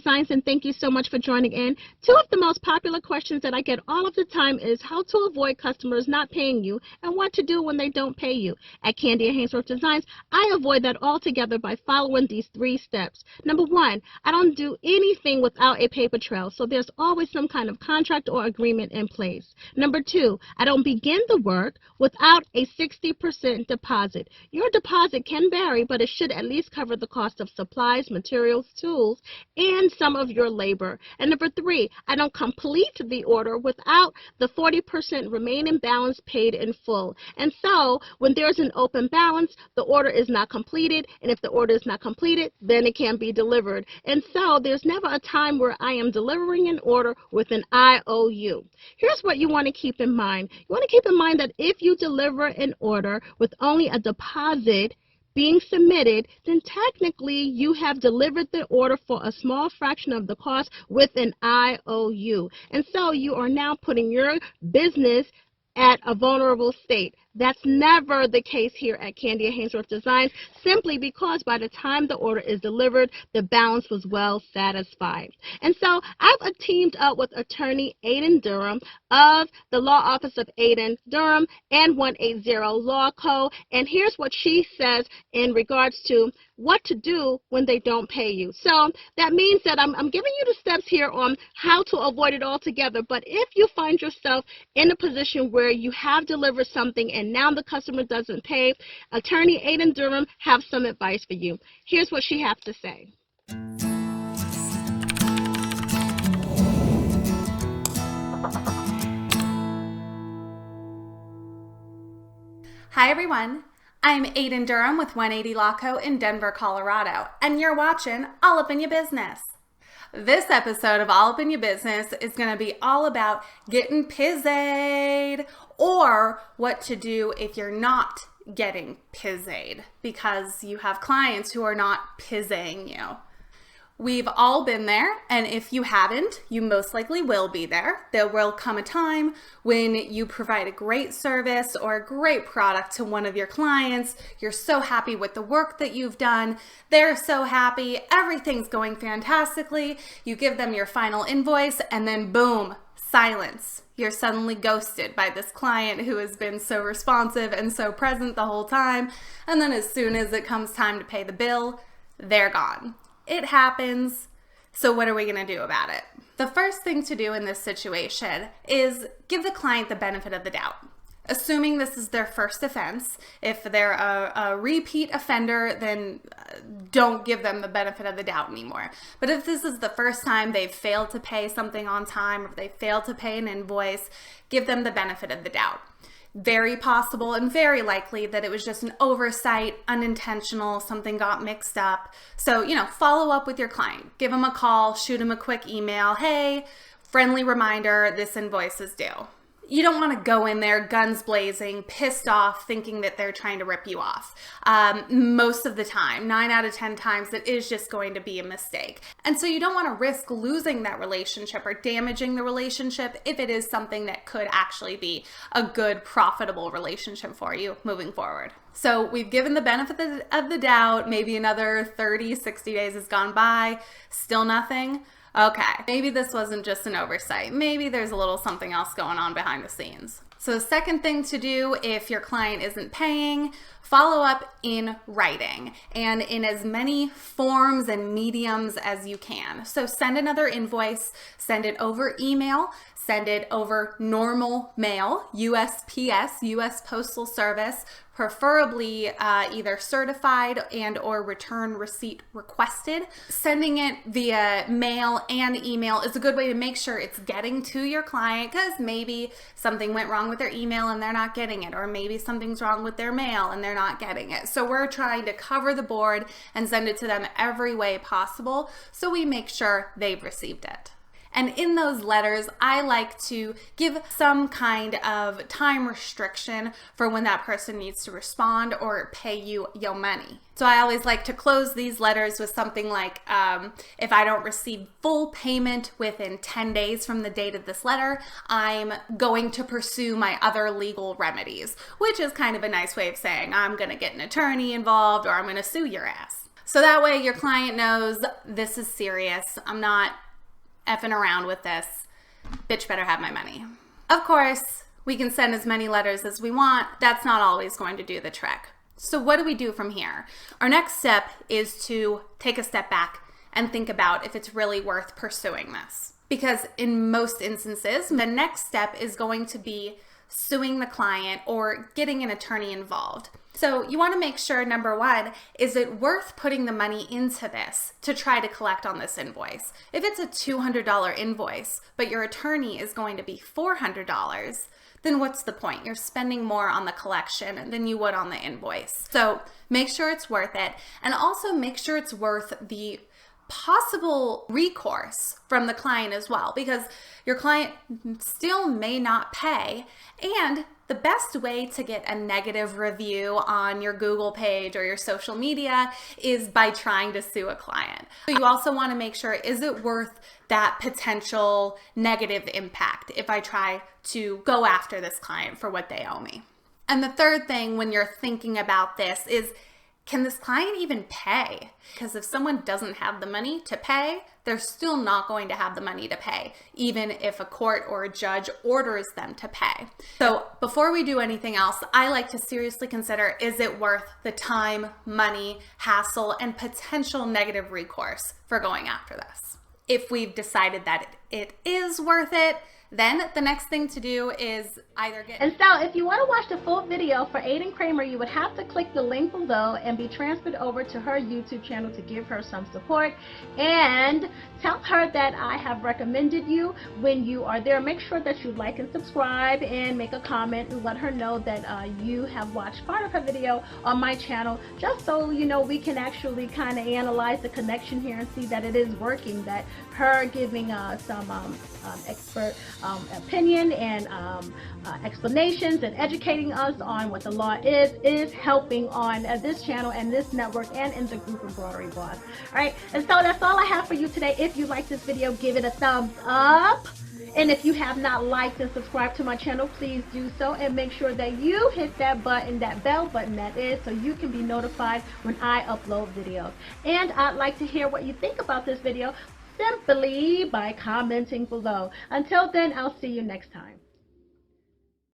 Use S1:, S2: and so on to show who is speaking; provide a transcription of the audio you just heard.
S1: Designs, and thank you so much for joining in. Two of the most popular questions that I get all of the time is how to avoid customers not paying you and what to do when they don't pay you. At Kandia Haynesworth Designs, I avoid that altogether by following these 3 steps. Number 1, I don't do anything without a paper trail, so there's always some kind of contract or agreement in place. Number 2, I don't begin the work without a 60% deposit. Your deposit can vary, but it should at least cover the cost of supplies, materials, tools, and some of your labor. And number 3, I don't complete the order without the 40% remaining balance paid in full. And so when there's an open balance, the order is not completed, and if the order is not completed, then it can't be delivered. And so there's never a time where I am delivering an order with an IOU. Here's what you want to keep in mind. You want to keep in mind that if you deliver an order with only a deposit being submitted, then technically you have delivered the order for a small fraction of the cost with an IOU. And so you are now putting your business at a vulnerable state. That's never the case here at Kandia Haynesworth Designs, simply because by the time the order is delivered, the balance was well satisfied. And so I've teamed up with Attorney Aiden Durham of the Law Office of Aiden Durham and 180 Law Co. And here's what she says in regards to what to do when they don't pay you. So that means that I'm giving you the steps here on how to avoid it altogether. But if you find yourself in a position where you have delivered something and now the customer doesn't pay, Attorney Aiden Durham have some advice for you. Here's what she has to say.
S2: Hi everyone, I'm Aiden Durham with 180 Law Co. in Denver, Colorado, and you're watching All Up in Your Business. This episode of All Up in Your Business is going to be all about getting pizzed, or what to do if you're not getting pizzed because you have clients who are not pizzing you. We've all been there, and if you haven't, you most likely will be there. There will come a time when you provide a great service or a great product to one of your clients. You're so happy with the work that you've done. They're so happy. Everything's going fantastically. You give them your final invoice, and then boom, silence. You're suddenly ghosted by this client who has been so responsive and so present the whole time. And then as soon as it comes time to pay the bill, they're gone. It happens. So what are we going to do about it? The first thing to do in this situation is give the client the benefit of the doubt. Assuming this is their first offense, if they're a repeat offender, then don't give them the benefit of the doubt anymore. But if this is the first time they've failed to pay something on time, or if they failed to pay an invoice, give them the benefit of the doubt. Very possible and very likely that it was just an oversight, unintentional, something got mixed up. So, follow up with your client. Give them a call, shoot them a quick email. Hey, friendly reminder, this invoice is due. You don't want to go in there guns blazing, pissed off, thinking that they're trying to rip you off. Most of the time, 9 out of 10 times, it is just going to be a mistake. And so you don't want to risk losing that relationship or damaging the relationship if it is something that could actually be a good, profitable relationship for you moving forward. So we've given the benefit of the doubt. Maybe another 30, 60 days has gone by, still nothing. Okay, maybe this wasn't just an oversight. Maybe there's a little something else going on behind the scenes. So the second thing to do if your client isn't paying, follow up in writing and in as many forms and mediums as you can. So send another invoice, send it over email, send it over normal mail, USPS, US Postal Service, preferably either certified and or return receipt requested. Sending it via mail and email is a good way to make sure it's getting to your client, because maybe something went wrong with their email and they're not getting it, or maybe something's wrong with their mail and they're not getting it. So we're trying to cover the board and send it to them every way possible so we make sure they've received it. And in those letters, I like to give some kind of time restriction for when that person needs to respond or pay you your money. So I always like to close these letters with something like, if I don't receive full payment within 10 days from the date of this letter, I'm going to pursue my other legal remedies, which is kind of a nice way of saying I'm going to get an attorney involved or I'm going to sue your ass. So that way your client knows this is serious. I'm not effing around with this. Bitch better have my money. Of course, we can send as many letters as we want. That's not always going to do the trick. So what do we do from here? Our next step is to take a step back and think about if it's really worth pursuing this. Because in most instances, the next step is going to be suing the client or getting an attorney involved. So you want to make sure, number one, is it worth putting the money into this to try to collect on this invoice? If it's a $200 invoice, but your attorney is going to be $400, then what's the point? You're spending more on the collection than you would on the invoice. So make sure it's worth it, and also make sure it's worth the possible recourse from the client as well, because your client still may not pay, and the best way to get a negative review on your Google page or your social media is by trying to sue a client. So you also want to make sure, is it worth that potential negative impact if I try to go after this client for what they owe me? And the third thing when you're thinking about this is, can this client even pay? Because if someone doesn't have the money to pay, they're still not going to have the money to pay, even if a court or a judge orders them to pay. So before we do anything else, I like to seriously consider, is it worth the time, money, hassle, and potential negative recourse for going after this? If we've decided that it is worth it, then the next thing to do is either get...
S1: And so if you want to watch the full video for Aiden Kramer, you would have to click the link below and be transferred over to her YouTube channel to give her some support. And tell her that I have recommended you. When you are there, make sure that you like and subscribe and make a comment and let her know that you have watched part of her video on my channel, just so you know we can actually kind of analyze the connection here and see that it is working, that her giving some expert opinion and explanations and educating us on what the law is helping on this channel and this network and in the group Embroidery Boss. All right, and so that's all I have for you today. If you like this video, give it a thumbs up. And if you have not liked and subscribed to my channel, please do so, and make sure that you hit that button, that bell button that is, so you can be notified when I upload videos. And I'd like to hear what you think about this video simply by commenting below. Until then, I'll see you next time.